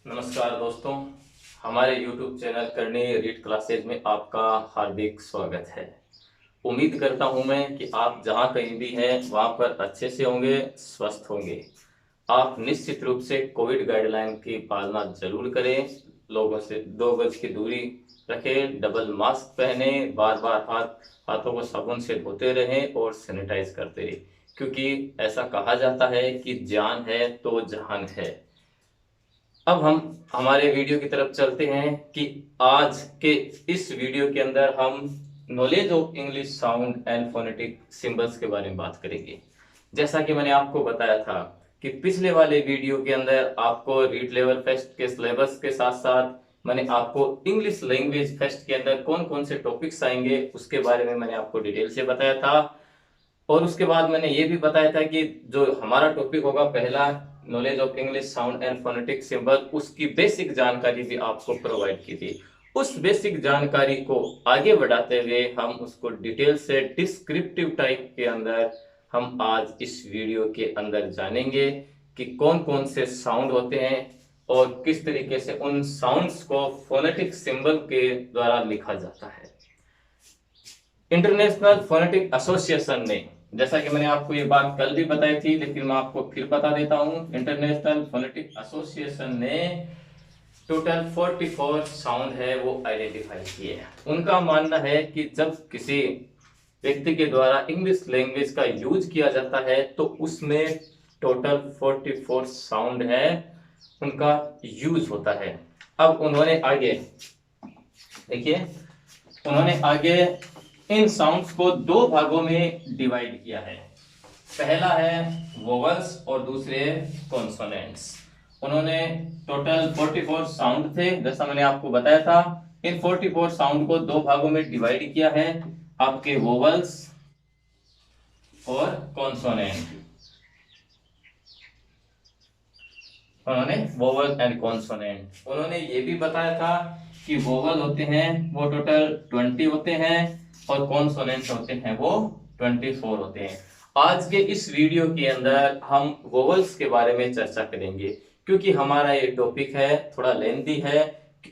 नमस्कार दोस्तों, हमारे YouTube चैनल करनी रीड क्लासेज में आपका हार्दिक स्वागत है। उम्मीद करता हूं मैं कि आप जहां कहीं भी हैं वहां पर अच्छे से होंगे, स्वस्थ होंगे। आप निश्चित रूप से कोविड गाइडलाइन की पालना जरूर करें। लोगों से 2 गज की दूरी रखें, डबल मास्क पहने, बार बार हाथों को साबुन से धोते रहें और सैनिटाइज करते रहें, क्योंकि ऐसा कहा जाता है कि जान है तो जहान है। अब हम हमारे वीडियो की तरफ चलते हैं कि आज के इस वीडियो के अंदर हम knowledge of English sound and phonetic symbols के बारे में बात करेंगे। जैसा कि मैंने आपको बताया था कि पिछले वाले वीडियो के अंदर आपको रीड लेवल फेस्ट के सिलेबस के साथ साथ मैंने आपको इंग्लिश लैंग्वेज फेस्ट के अंदर कौन कौन से टॉपिक्स आएंगे उसके बारे में मैंने आपको डिटेल से बताया था। और उसके बाद मैंने ये भी बताया था कि जो हमारा टॉपिक होगा पहला, knowledge of English sound and phonetic symbol, उसकी बेसिक जानकारी भी आपको प्रोवाइड की थी। उस बेसिक जानकारी को आगे बढ़ाते हुए हम उसको डिटेल से डिस्क्रिप्टिव टाइप के अंदर हम आज इस वीडियो के अंदर जानेंगे कि कौन कौन से साउंड होते हैं और किस तरीके से उन साउंड्स को फोनेटिक सिंबल के द्वारा लिखा जाता है। इंटरनेशनल फोनेटिक एसोसिएशन ने, जैसा कि मैंने आपको ये बात कल भी बताई थी लेकिन मैं आपको फिर बता देता हूं, इंटरनेशनल फोनेटिक एसोसिएशन ने टोटल 44 साउंड है वो आइडेंटिफाई किए हैं। उनका मानना है कि जब किसी व्यक्ति के द्वारा इंग्लिश लैंग्वेज का यूज किया जाता है तो उसमें टोटल 44 साउंड है उनका यूज होता है। अब उन्होंने आगे देखिए, उन्होंने आगे इन साउंड्स को 2 भागों में डिवाइड किया है। पहला है वोवल्स और दूसरे कॉन्सोनेंट्स। उन्होंने टोटल 44 साउंड थे, जैसा मैंने आपको बताया था। इन 44 साउंड को 2 भागों में डिवाइड किया है, आपके वोवल्स और कॉन्सोनेंट। उन्होंने वोवल एंड कॉन्सोनेंट, उन्होंने ये भी बताया था कि वोवल होते हैं वो टोटल 20 होते हैं और कॉन्सोनेंट्स होते हैं वो 24 होते हैं। आज के इस वीडियो के अंदर हम वोवल्स के बारे में चर्चा करेंगे, क्योंकि हमारा ये टॉपिक है थोड़ा लेंथी है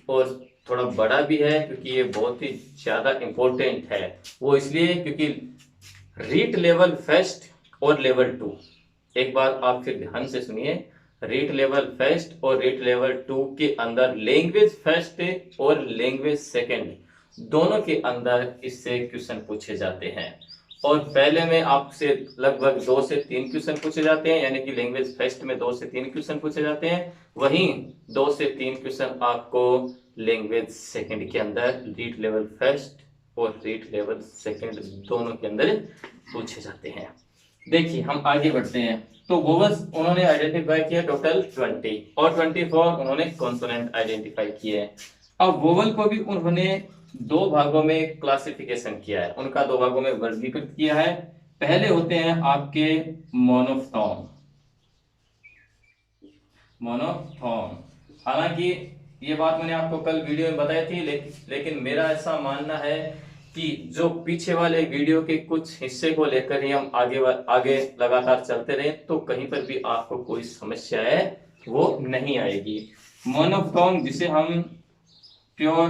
और थोड़ा बड़ा भी है, क्योंकि ये बहुत ही ज्यादा इंपॉर्टेंट है। वो इसलिए क्योंकि रीड लेवल फर्स्ट और लेवल 2, एक बार आप फिर ध्यान से सुनिए, रीड लेवल फर्स्ट और रीड लेवल 2 के अंदर लैंग्वेज फर्स्ट और लैंग्वेज सेकंड दोनों के अंदर इससे क्वेश्चन पूछे जाते हैं। और पहले में आपसे लगभग 2 से 3 क्वेश्चन पूछे जाते हैं, यानी कि लैंग्वेज फर्स्ट में 2 से 3 क्वेश्चन पूछे जाते हैं, वहीं 2 से 3 क्वेश्चन आपको लैंग्वेज सेकंड के अंदर रीड लेवल फर्स्ट और रीड लेवल सेकंड दोनों के अंदर पूछे जाते हैं। देखिए हम आगे बढ़ते हैं। तो वोवल्स उन्होंने आइडेंटिफाई किया टोटल 20 और 24 उन्होंने कॉन्सोनेंट आइडेंटिफाई किए। अब वोवल को भी उन्होंने 2 भागों में क्लासिफिकेशन किया है, उनका 2 भागों में वर्गीकृत किया है। पहले होते हैं आपके मोनोफ्थोन। हालांकि ये बात मैंने आपको कल वीडियो में बताई थी, लेकिन मेरा ऐसा मानना है कि जो पीछे वाले वीडियो के कुछ हिस्से को लेकर ही हम आगे लगातार चलते रहे तो कहीं पर भी आपको कोई समस्या है वो नहीं आएगी। मोनोफ्थोन, जिसे हम प्योर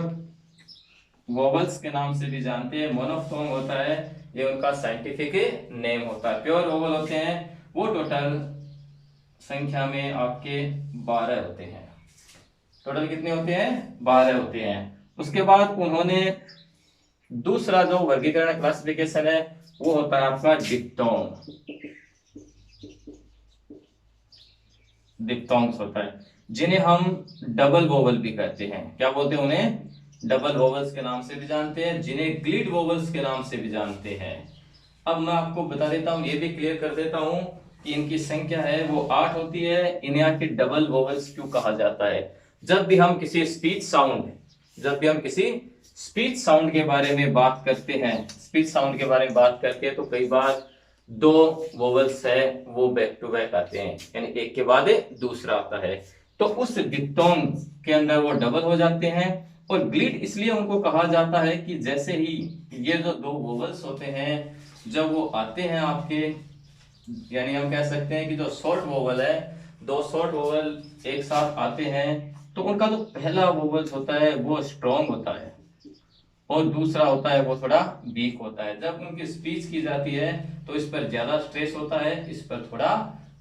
वोवल्स के नाम से भी जानते हैं, मोनोफ्थोन होता है, ये उनका साइंटिफिक नेम होता है। प्योर वोवल होते हैं वो टोटल संख्या में आपके 12 होते हैं। टोटल कितने होते हैं? 12 होते हैं। उसके बाद उन्होंने दूसरा जो वर्गीकरण क्लासिफिकेशन है वो होता है आपका डिप्थोंग्स होता है, जिन्हें हम डबल वोवल भी कहते हैं। क्या बोलते हैं उन्हें? डबल वोवल्स के नाम से भी जानते हैं, जिन्हें ग्लिड वोवल्स के नाम से भी जानते हैं। अब मैं आपको बता देता हूं, ये भी क्लियर कर देता हूं कि इनकी संख्या है वो 8 होती है। इन्हें आखिर डबल वोवल्स क्यों कहा जाता है? जब भी हम किसी स्पीच साउंड के बारे में बात करते हैं, स्पीच साउंड के बारे में बात करते हैं तो कई बार 2 वोवल्स है वो बैक टू बैक आते हैं, यानी एक के बाद दूसरा आता है, तो उस डिप्थोंग के अंदर वो डबल हो जाते हैं। और ग्लिड इसलिए उनको कहा जाता है कि जैसे ही ये जो 2 वोवल्स होते हैं जब वो आते हैं आपके, यानी हम कह सकते हैं कि जो शॉर्ट वोवल है, 2 शॉर्ट वोवल एक साथ आते हैं तो उनका जो पहला वोवल्स होता है वो स्ट्रॉन्ग होता है और दूसरा होता है वो थोड़ा वीक होता है। जब उनकी स्पीच की जाती है तो इस पर ज्यादा स्ट्रेस होता है, इस पर थोड़ा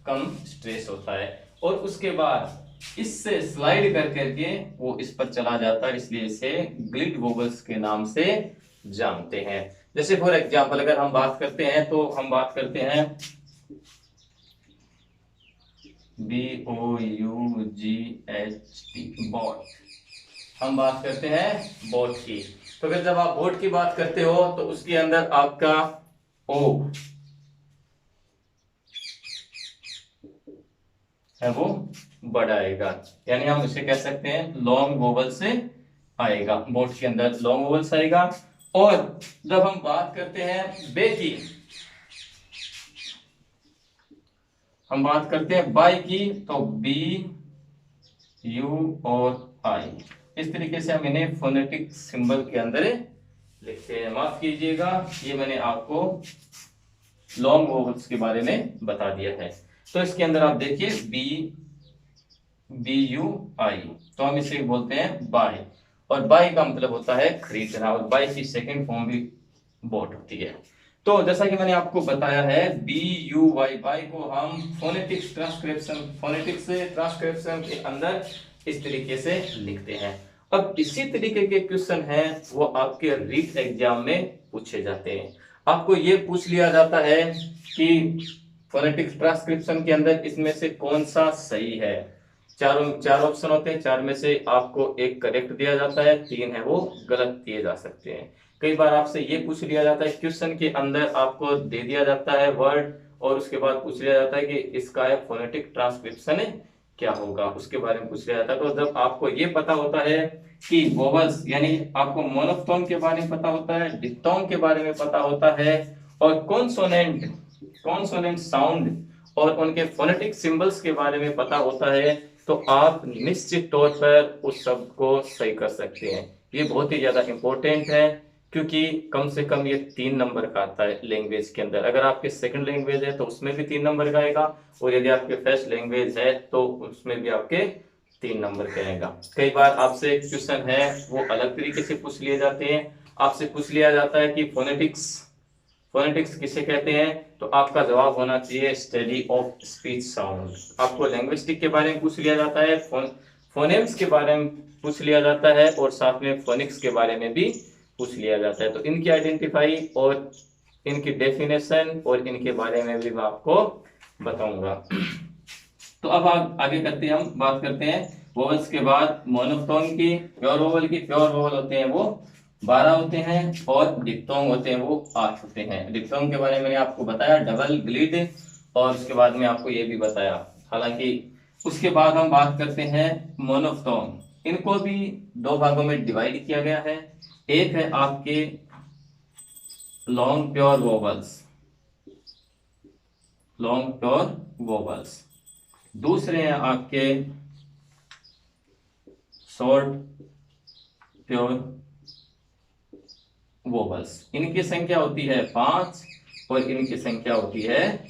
कम स्ट्रेस होता है, और उसके बाद इससे स्लाइड कर करके वो इस पर चला जाता है, इसलिए इसे ग्लिड वोवल्स के नाम से जानते हैं। जैसे फॉर एग्जांपल अगर हम बात करते हैं तो हम बात करते हैं BOUGHT बॉट, हम बात करते हैं बोट की। तो फिर जब आप बोट की बात करते हो तो उसके अंदर आपका ओ है वो बड़ा आएगा, यानी हम इसे कह सकते हैं लॉन्ग वोवल से आएगा, बोट के अंदर लॉन्ग वोवल्स आएगा। और जब हम बात करते हैं बे की, हम बात करते हैं बाई की, तो बी यू और आई, इस तरीके से हम इन्हें फोनेटिक सिंबल के अंदर लिखते हैं। माफ कीजिएगा, ये मैंने आपको लॉन्ग वोवल्स के बारे में बता दिया है। तो इसके अंदर आप देखिए BUI, तो हम इसे बोलते हैं बाई, और बाई का मतलब होता है खरीदना, और बाई की सेकंड फॉर्म भी बोट होती है। तो जैसा कि मैंने आपको बताया है BUY, बाई को हम फोनेटिक्स ट्रांसक्रिप्शन के अंदर इस तरीके से लिखते हैं। अब इसी तरीके के क्वेश्चन हैं वो आपके रीट एग्जाम में पूछे जाते हैं। आपको ये पूछ लिया जाता है कि फोनेटिक्स ट्रांसक्रिप्शन के अंदर इसमें से कौन सा सही है। चार ऑप्शन होते हैं, चार में से आपको एक करेक्ट दिया जाता है, तीन है वो गलत दिए जा सकते हैं। कई बार आपसे ये पूछ लिया जाता है, क्वेश्चन के अंदर आपको दे दिया जाता है वर्ड, और उसके बाद पूछ लिया जाता है कि इसका है फोनेटिक ट्रांसक्रिप्शन क्या होगा, उसके बारे में पूछ लिया जाता है। तो जब आपको ये पता होता है कि वोवल्स, यानी आपको मोनोफ्थोन के बारे में पता होता है, डिप्थोन के बारे में पता होता है, और कॉन्सोनेंट साउंड और उनके फोनेटिक सिंबल्स के बारे में पता होता है, तो आप निश्चित तौर पर उस शब्द को सही कर सकते हैं। ये बहुत ही ज्यादा इंपॉर्टेंट है, क्योंकि कम से कम ये 3 नंबर का आता है लैंग्वेज के अंदर। अगर आपके सेकंड लैंग्वेज है तो उसमें भी 3 नंबर का आएगा, और यदि आपके फर्स्ट लैंग्वेज है तो उसमें भी आपके 3 नंबर का आएगा। कई बार आपसे क्वेश्चन है वो अलग तरीके से पूछ लिए जाते हैं। आपसे पूछ लिया जाता है कि फोनेटिक्स किसे कहते हैं, तो आपका जवाब होना चाहिए स्टडी ऑफ स्पीच साउंड। आपको लैंग्विस्टिक के बारे में पूछ लिया जाता है, फोनेम्स के बारे में पूछ लिया जाता है, और साथ में फोनिक्स के बारे में भी पूछ लिया जाता है। तो इनकी आइडेंटिफाई और इनकी डेफिनेशन और इनके बारे में भी मैं आपको बताऊंगा। तो अब आप आगे करते हैं, हम बात करते हैं वोवल्स के बाद मोनोफ्थोन की। प्योर वोवल होते हैं वो 12 होते हैं, और डिप्थोंग होते हैं वो 8 होते हैं। डिप्थोंग के बारे में मैंने आपको बताया डबल ग्लिड, और उसके बाद में आपको ये भी बताया। हालांकि उसके बाद हम बात करते हैं मोनोफ्थोन। इनको भी 2 भागों में डिवाइड किया गया है। एक है आपके लॉन्ग प्योर वोवल्स, दूसरे हैं आपके शॉर्ट प्योर वोवल्स। इनकी संख्या होती है 5 और इनकी संख्या होती है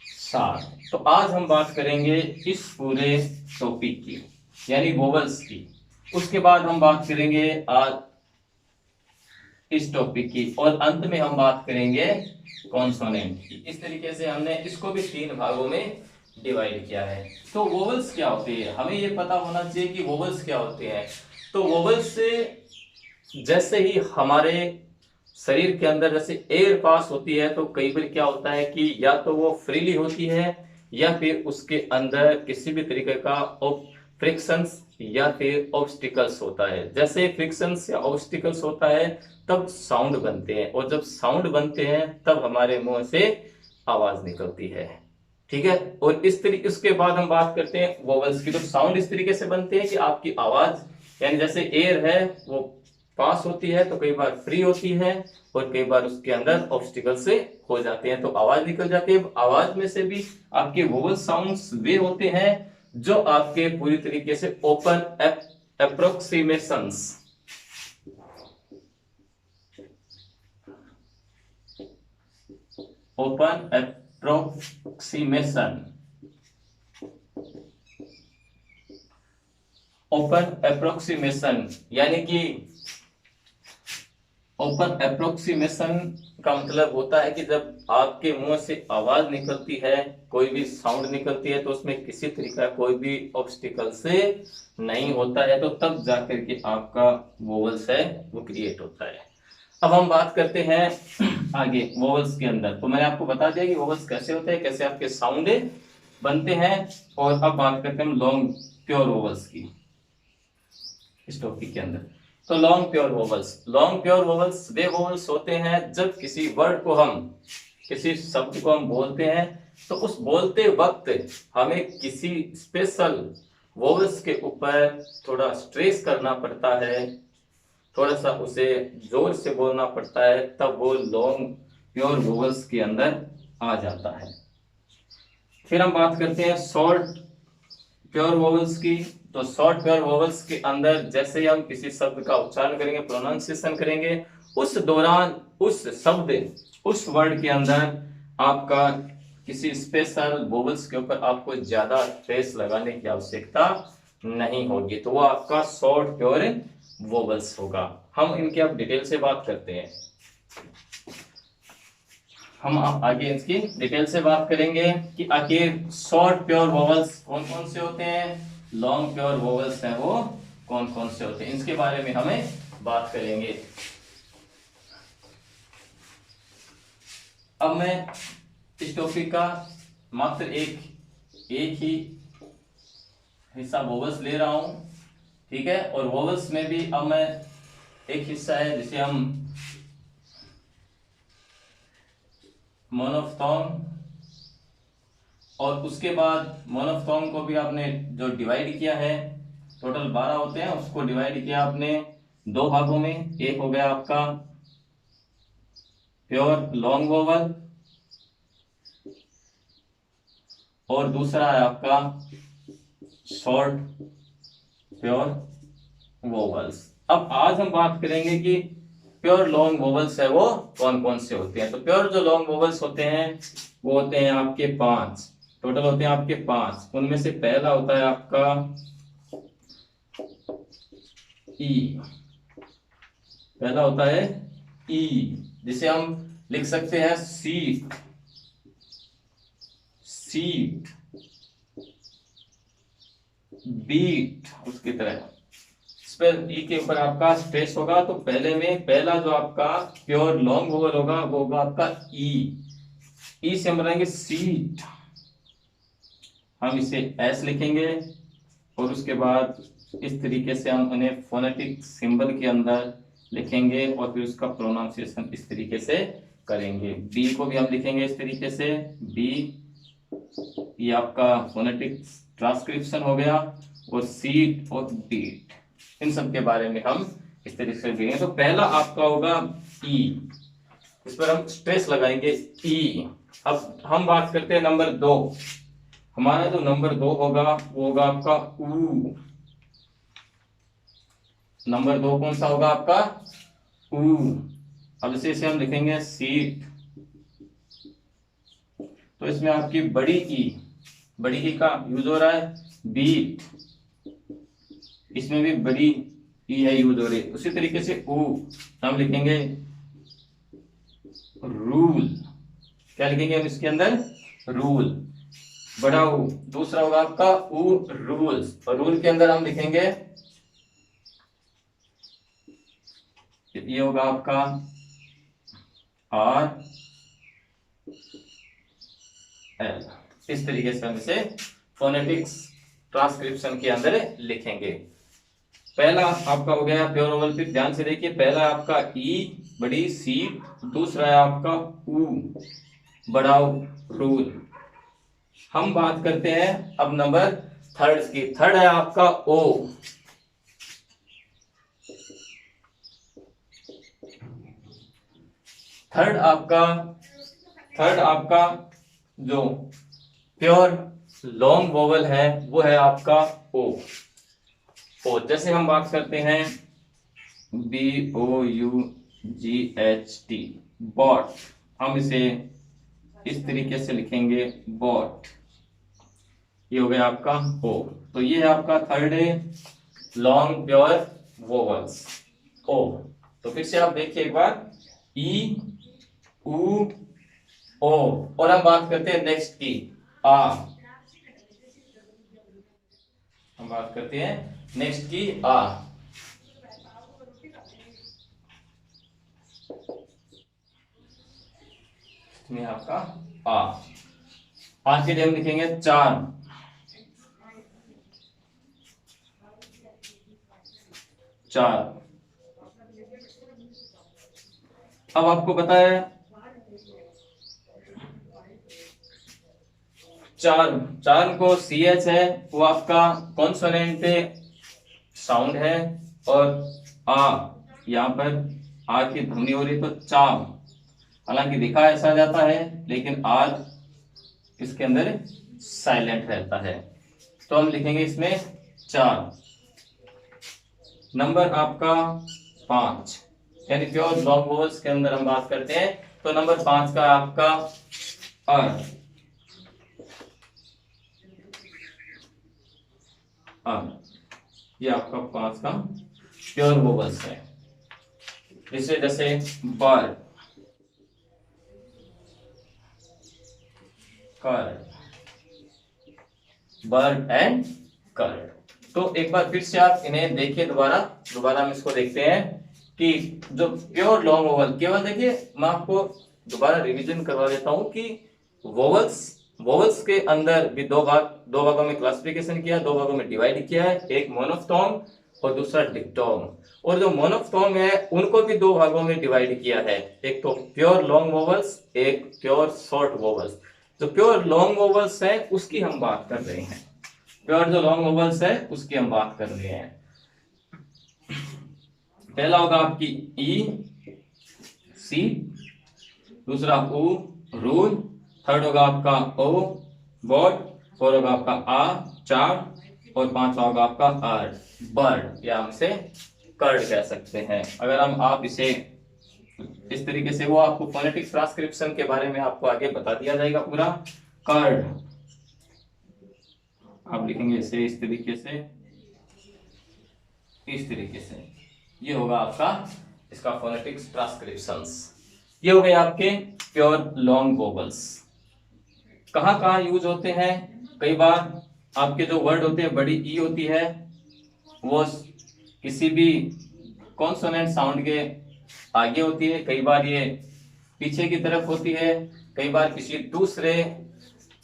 7। तो आज हम बात करेंगे इस पूरे टॉपिक की, यानी वोवल्स की। उसके बाद हम बात करेंगे आज इस टॉपिक की, और अंत में हम बात करेंगे कॉन्सोनेंट की। इस तरीके से हमने इसको भी 3 भागों में डिवाइड किया है। तो वोवल्स क्या होते हैं, हमें ये पता होना चाहिए कि वोवल्स क्या होते हैं। तो वोवल्स से जैसे ही हमारे शरीर के अंदर जैसे एयर पास होती है, तो कई बार क्या होता है कि या तो वो फ्रीली होती है, या फिर उसके अंदर किसी भी तरीके का फ्रिक्शंस या फिर ऑब्स्टिकल्स होता है। जैसे फ्रिक्शंस या ऑब्स्टिकल्स होता है तब साउंड बनते हैं, और जब साउंड बनते हैं तब हमारे मुंह से आवाज निकलती है। ठीक है, और इस तरीके उसके बाद हम बात करते हैं वोवल्स की। तो साउंड इस तरीके से बनते हैं कि आपकी आवाज, यानी जैसे एयर है वो पास होती है तो कई बार फ्री होती है, और कई बार उसके अंदर ऑब्स्टिकल से हो जाते हैं तो आवाज निकल जाती है। आवाज में से भी आपके वोवल साउंड्स वे होते हैं जो आपके पूरी तरीके से approximations open approximation open approximation, यानी कि ओपन अप्रोक्सीमेशन का मतलब होता है कि जब आपके मुंह से आवाज निकलती है, कोई भी साउंड निकलती है, तो उसमें किसी तरीका कोई भी ऑब्स्टिकल से नहीं होता है, तो तब जाकर के आपका वोवल्स है वो क्रिएट होता है। अब हम बात करते हैं आगे वोवल्स के अंदर। तो मैंने आपको बता दिया कि वोवल्स कैसे होते हैं, कैसे आपके साउंड बनते हैं। और अब बात करते हैं लॉन्ग प्योर वोवल्स की इस टॉपिक के अंदर। तो लॉन्ग प्योर वोवल्स वे वोवल्स होते हैं जब किसी वर्ड को हम, किसी शब्द को हम बोलते हैं, तो उस बोलते वक्त हमें किसी स्पेशल वोवल्स के ऊपर थोड़ा स्ट्रेस करना पड़ता है, थोड़ा सा उसे जोर से बोलना पड़ता है, तब वो लॉन्ग प्योर वोवल्स के अंदर आ जाता है। फिर हम बात करते हैं शॉर्ट प्योर वोवल्स की। तो शॉर्ट प्योर वोवल्स के अंदर जैसे ही हम किसी शब्द का उच्चारण करेंगे, प्रोनाउंसिएशन करेंगे, उस दौरान उस शब्द, उस वर्ड के अंदर आपका किसी स्पेशल वोवल्स के ऊपर आपको ज्यादा स्ट्रेस लगाने की आवश्यकता नहीं होगी, तो वो आपका शॉर्ट प्योर वोवल्स होगा। हम इनकी अब डिटेल से बात करते हैं। हम आगे इसकी डिटेल से बात करेंगे कि आखिर शॉर्ट प्योर वोवल्स कौन कौन से होते हैं, लॉन्ग प्योर वोवल्स हैं वो कौन कौन से होते हैं, इसके बारे में हमें बात करेंगे। अब मैं इस टॉपिक का मात्र एक ही हिस्सा वोवल्स ले रहा हूं, ठीक है। और वोवल्स में भी अब मैं एक हिस्सा है जिसे हम मोनोफ्थोंग, और उसके बाद मोनोफ्थोंग को भी आपने जो डिवाइड किया है, टोटल 12 होते हैं, उसको डिवाइड किया आपने दो भागों में। एक हो गया आपका प्योर लॉन्ग वोवल और दूसरा है आपका शॉर्ट प्योर वोवल्स। अब आज हम बात करेंगे कि प्योर लॉन्ग वोवल्स है वो कौन कौन से होते हैं। तो प्योर जो लॉन्ग वोवल्स होते हैं वो होते हैं आपके 5, टोटल होते हैं आपके 5। उनमें से पहला होता है आपका ई, पहला होता है ई, जिसे हम लिख सकते हैं सीट, सीट, बीट, उसकी तरह इस पर ई के ऊपर आपका स्ट्रेस होगा। तो पहले में पहला जो आपका प्योर लॉन्ग वोवल होगा वो होगा आपका ई से हम बनाएंगे सीट, हम इसे एस लिखेंगे और उसके बाद इस तरीके से हम उन्हें फोनेटिक सिंबल के अंदर लिखेंगे और फिर उसका प्रोनाउंसिएशन इस तरीके से करेंगे। बी को भी हम लिखेंगे इस तरीके से बी, ये आपका फोनेटिक ट्रांसक्रिप्शन हो गया, और सीट और बीट, इन सब के बारे में हम इस तरीके से देंगे। तो पहला आपका होगा ई, इस पर हम स्ट्रेस लगाएंगे ई। अब हम बात करते हैं नंबर 2। हमारा जो नंबर 2 होगा वो होगा आपका ऊ। नंबर 2 कौन सा होगा आपका ऊ। अब इसे हम लिखेंगे सीट, तो इसमें आपकी बड़ी ई का यूज हो रहा है। बीट, इसमें भी बड़ी ई है यूज हो रही है। उसी तरीके से ऊ हम लिखेंगे रूल, क्या लिखेंगे हम इसके अंदर रूल, बड़ा ऊ। दूसरा होगा आपका ऊ रूल्स, और रूल के अंदर हम लिखेंगे, ये होगा आपका आर एल। इस तरीके से हम इसे फोनेटिक्स ट्रांसक्रिप्शन के अंदर लिखेंगे। पहला आपका हो गया प्योर वोवल। फिर ध्यान से देखिए, पहला आपका ई बड़ी सी, दूसरा है आपका ऊ बड़ा रूल। हम बात करते हैं अब नंबर 3 की। थर्ड है आपका ओ। थर्ड आपका जो प्योर लॉन्ग वोवल है वो है आपका ओ। ओ जैसे हम बात करते हैं BOUGHT, बॉट, हम इसे इस तरीके से लिखेंगे बॉट, ये हो गया आपका ओ। तो ये है आपका थर्ड है लॉन्ग प्योर वोवल्स ओ। तो फिर से आप देखिए एक बार, ई, उ, ओ। और हम बात करते हैं नेक्स्ट की, आ। हम बात करते हैं नेक्स्ट की, आ। इसमें आपका आ। आज के लिए हम लिखेंगे चार, चार। अब आपको पता है चार, चार को सी एच है, वो आपका कॉन्सोनेंट साउंड है। और आ, यहाँ पर आ की ध्वनि हो रही तो चाम। हालांकि लिखा ऐसा जाता है लेकिन आर इसके अंदर साइलेंट रहता है, तो हम लिखेंगे इसमें चार। नंबर आपका पांच, यानी प्योर लॉन्ग वोवल्स के अंदर हम बात करते हैं तो नंबर पांच का आपका अर, अर। ये आपका पांच का प्योर वोवल्स है। इसे जैसे बर, कर, बर्ड एंड कर्ड। तो एक बार फिर से आप इन्हें देखिए, दोबारा दोबारा हम इसको देखते हैं कि जो प्योर लॉन्ग वोवल, केवल देखिए मैं आपको दोबारा रिवीजन करवा देता हूं कि वोवल्स, वोवल्स के अंदर भी दो भागों में क्लासिफिकेशन किया, दो भागों में डिवाइड किया है, एक मोनोफ्थोंग और दूसरा डिप्थोंग। और जो मोनोफ्थोंग है उनको भी दो भागों में डिवाइड किया है, एक तो प्योर लॉन्ग वोवल्स, एक प्योर शॉर्ट वोवल्स। जो प्योर लॉन्ग वोवल्स है उसकी हम बात कर रहे हैं, प्योर जो लॉन्ग वोवल्स है उसकी हम बात कर रहे हैं। पहला होगा आपकी ई, सी, दूसरा उ, रूल, थर्ड होगा आपका ओ, बॉड, फोर होगा आपका आ, चार, और पांचवा होगा आपका आर, बर्ड, या हम इसे कर्ड कह सकते हैं। अगर हम आप इसे इस तरीके से, वो आपको फोनेटिक ट्रांसक्रिप्शन के बारे में आपको आगे बता दिया जाएगा पूरा। कर्ड आप लिखेंगे इसे इस तरीके से, इस तरीके से, ये होगा आपका इसका फोनेटिक्स ट्रांसक्रिप्शंस। ये हो गए आपके प्योर लॉन्ग वोवल्स। कहाँ कहाँ यूज होते हैं, कई बार आपके जो वर्ड होते हैं, बड़ी ई होती है, वो किसी भी कॉन्सोनेंट साउंड के आगे होती है, कई बार ये पीछे की तरफ होती है, कई बार किसी दूसरे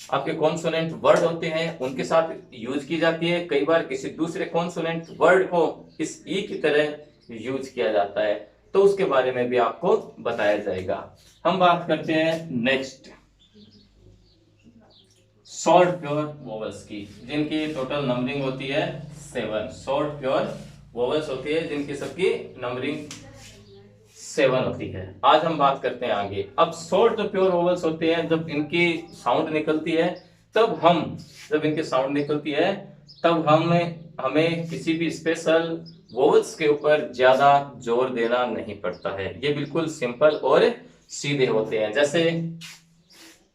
आपके कॉन्सोनेंट वर्ड होते हैं उनके साथ यूज की जाती है, कई बार किसी दूसरे कॉन्सोनेंट वर्ड को इस ई की तरह यूज किया जाता है, तो उसके बारे में भी आपको बताया जाएगा। हम बात करते हैं नेक्स्ट शॉर्ट प्योर वोवल्स की, जिनकी टोटल नंबरिंग होती है 7। शॉर्ट प्योर वोवल्स होती है जिनकी सबकी नंबरिंग 7 होती है। आज हम बात करते हैं आगे। अब शॉर्ट जो प्योर वोवल्स होते हैं, जब इनकी साउंड निकलती है जब इनकी साउंड निकलती है तब हमें किसी भी स्पेशल वोवल्स के ऊपर ज्यादा जोर देना नहीं पड़ता है, ये बिल्कुल सिंपल और सीधे होते हैं। जैसे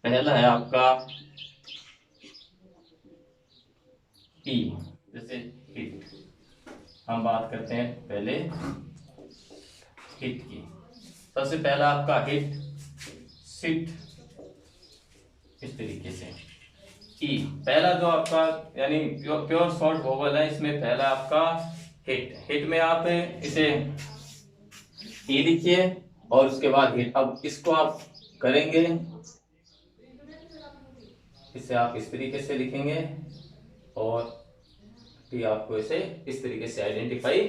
पहला है आपका ई, जैसे हिट। हम बात करते हैं पहले हिट की। सबसे पहला आपका हिट, सिट, इस तरीके से ई। पहला जो आपका यानी प्योर शॉर्ट वोवल है, इसमें पहला आपका हिट। हिट में आप इसे ई लिखिए और उसके बाद हिट। अब इसको आप करेंगे, इसे आप इस तरीके से लिखेंगे और आपको इसे इस तरीके से आइडेंटिफाई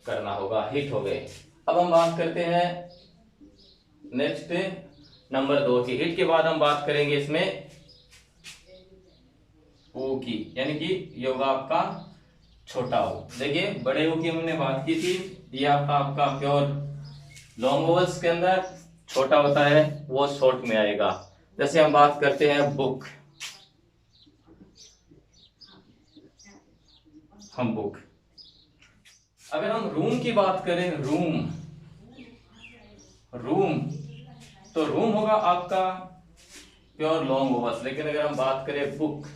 करना होगा। हिट हो गए। अब हम बात करते हैं नेक्स्ट नंबर 2 की। हिट के बाद हम बात करेंगे इसमें ओ की, यानी कि ये होगा आपका छोटा ओ। देखिए बड़े ओ की हमने बात की थी, ये आपका प्योर लॉन्ग वोवल्स के अंदर छोटा होता है, वो शॉर्ट में आएगा। जैसे हम बात करते हैं बुक, हम बुक। अगर हम रूम की बात करें, रूम, रूम, तो रूम होगा आपका प्योर लॉन्ग वोवल्स। लेकिन अगर हम बात करें बुक,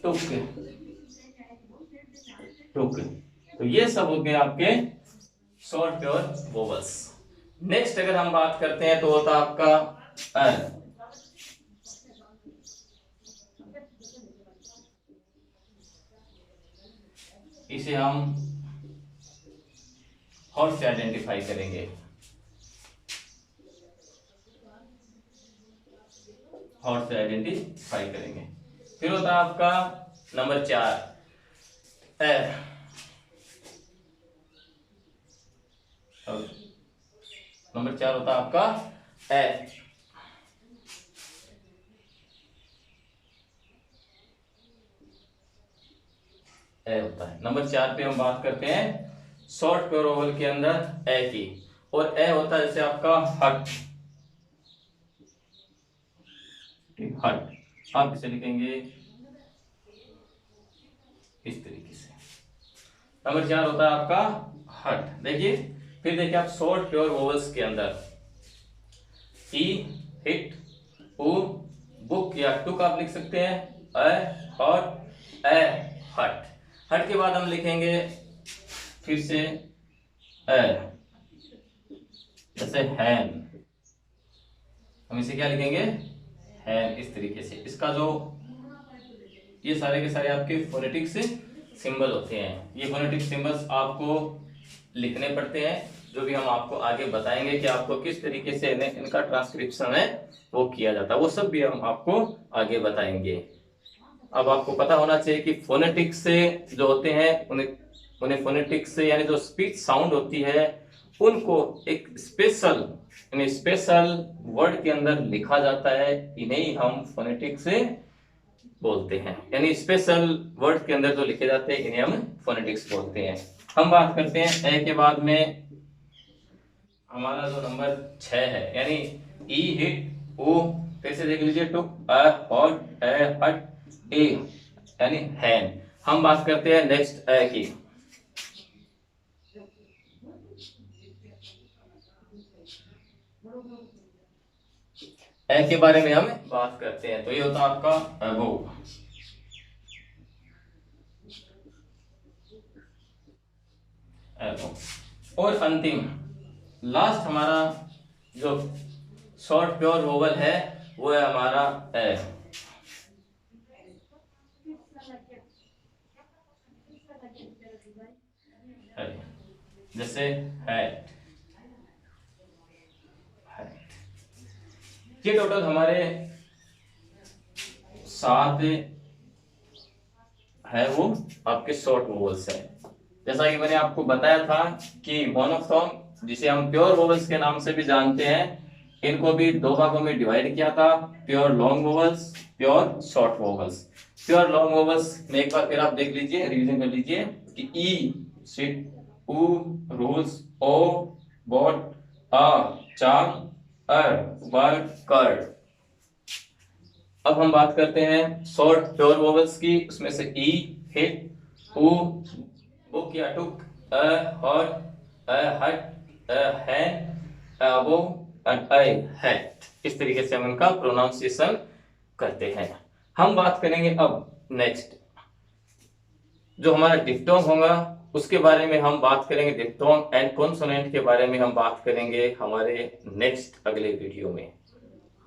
टुक, टुक, तो ये सब हो गए आपके शॉर्ट प्योर वोवल्स। नेक्स्ट अगर हम बात करते हैं तो होता आपका अ। इसे हम हॉट से आइडेंटिफाई करेंगे, हॉट से आइडेंटिफाई करेंगे। फिर होता है आपका नंबर 4 ए। नंबर 4 होता है आपका ए। ए होता है। नंबर 4 पे हम बात करते हैं शॉर्ट प्योर वोवल के अंदर ए की, और ए होता है जैसे आपका हट। हट आप इसे लिखेंगे इस तरीके से। नंबर 4 होता है आपका हट। देखिए फिर देखिए आप शॉर्ट प्योर वोवल्स के अंदर ई, हिट, उ, बुक या टुक आप लिख सकते हैं, अ, हॉट, ए, हट। हट के बाद हम लिखेंगे फिर से अ, जैसे हैन, हम इसे क्या लिखेंगे हैन, इस तरीके से। इसका जो ये सारे के सारे आपके फोनेटिक्स सिंबल होते हैं, ये फोनेटिक्स सिंबल्स आपको लिखने पड़ते हैं, जो भी हम आपको आगे बताएंगे कि आपको किस तरीके से इनका ट्रांसक्रिप्शन है वो किया जाता है, वो सब भी हम आपको आगे बताएंगे। अब आपको पता होना चाहिए कि फोनेटिक्स से जो होते हैं उन्हें उन्हें फोनेटिक्स से यानी जो स्पीच साउंड होती है उनको एक स्पेशल वर्ड के अंदर लिखा जाता है, इन्हें हम फोनेटिक्स से बोलते हैं। यानी स्पेशल वर्ड के अंदर जो लिखे जाते हैं इन्हें हम फोनेटिक्स बोलते हैं। हम बात करते हैं ए के बाद में हमारा जो नंबर 6 है, यानी ई, हिट, ओ, कैसे देख लीजिए टू, अ, हॉट, ए, हट, ए, यानी हैन। हम बात करते हैं नेक्स्ट ए की। ए के बारे में हम बात करते हैं तो ये होता है आपका अबो। और अंतिम लास्ट हमारा जो शॉर्ट प्योर वोवल है वो है हमारा ए। जैसे हैट, ये टोटल हमारे 7 है वो आपके शॉर्ट वोवल्स है। जैसा कि मैंने आपको बताया था कि मोनोफोन जिसे हम प्योर वोवल्स के नाम से भी जानते हैं, इनको भी 2 भागों में डिवाइड किया था, pure long vowels, pure short vowels. Pure long vowels में एक बार फिर आप देख लीजिए, रिवीजन कर लीजिए कि ई, सिट, उ, रूल्स, ओ, बोट, अ, चाम, अर, वर्ड, कर्ड। अब हम बात करते हैं शॉर्ट प्योर वोवल्स की, उसमें से ई, हिट, उ, बुक या टुक, अ, हॉट, अ, हट, अ, हैन, अबो, आई, हैट। इस तरीके से हम इनका प्रोनाउंसिएशन करते हैं। हम बात करेंगे अब नेक्स्ट जो हमारा डिप्थोंग होगा उसके बारे में हम बात करेंगे। डिप्थोंग एंड कॉन्सोनेंट के बारे में हम बात करेंगे हमारे नेक्स्ट अगले वीडियो में।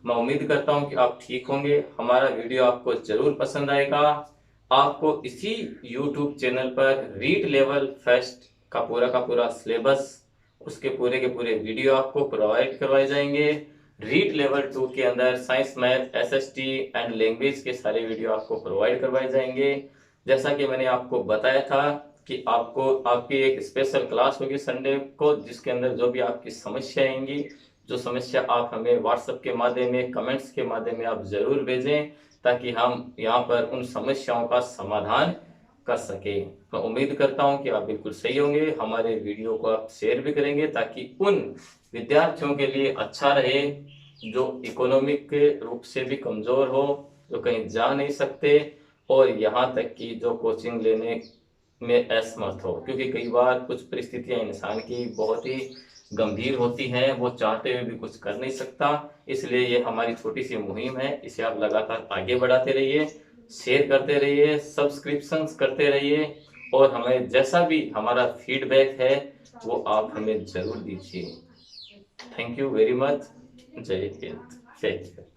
मैं उम्मीद करता हूं कि आप ठीक होंगे, हमारा वीडियो आपको जरूर पसंद आएगा। आपको इसी YouTube चैनल पर रीड लेवल फर्स्ट का पूरा सिलेबस, उसके पूरे के पूरे वीडियो आपको प्रोवाइड करवाए जाएंगे। रीड लेवल 2 के अंदर science, math, SST and language के सारे वीडियो आपको प्रोवाइड करवाए जाएंगे। जैसा कि मैंने आपको बताया था कि आपको आपकी एक स्पेशल क्लास होगी संडे को, जिसके अंदर जो भी आपकी समस्या आएंगी, जो समस्या आप हमें व्हाट्सएप के माध्यम में, कमेंट्स के माध्यम में आप जरूर भेजें, ताकि हम यहाँ पर उन समस्याओं का समाधान कर सके। मैं उम्मीद करता हूँ कि आप बिल्कुल सही होंगे, हमारे वीडियो को आप शेयर भी करेंगे ताकि उन विद्यार्थियों के लिए अच्छा रहे जो इकोनॉमिक के रूप से भी कमजोर हो, जो कहीं जा नहीं सकते, और यहाँ तक कि जो कोचिंग लेने में असमर्थ हो। क्योंकि कई बार कुछ परिस्थितियां इंसान की बहुत ही गंभीर होती हैं, वो चाहते हुए भी कुछ कर नहीं सकता। इसलिए ये हमारी छोटी सी मुहिम है, इसे आप लगातार आगे बढ़ाते रहिए, शेयर करते रहिए, सब्सक्रिप्शंस करते रहिए, और हमें जैसा भी हमारा फीडबैक है वो आप हमें ज़रूर दीजिए। Thank you very much. जय हिंद। जय हिंद।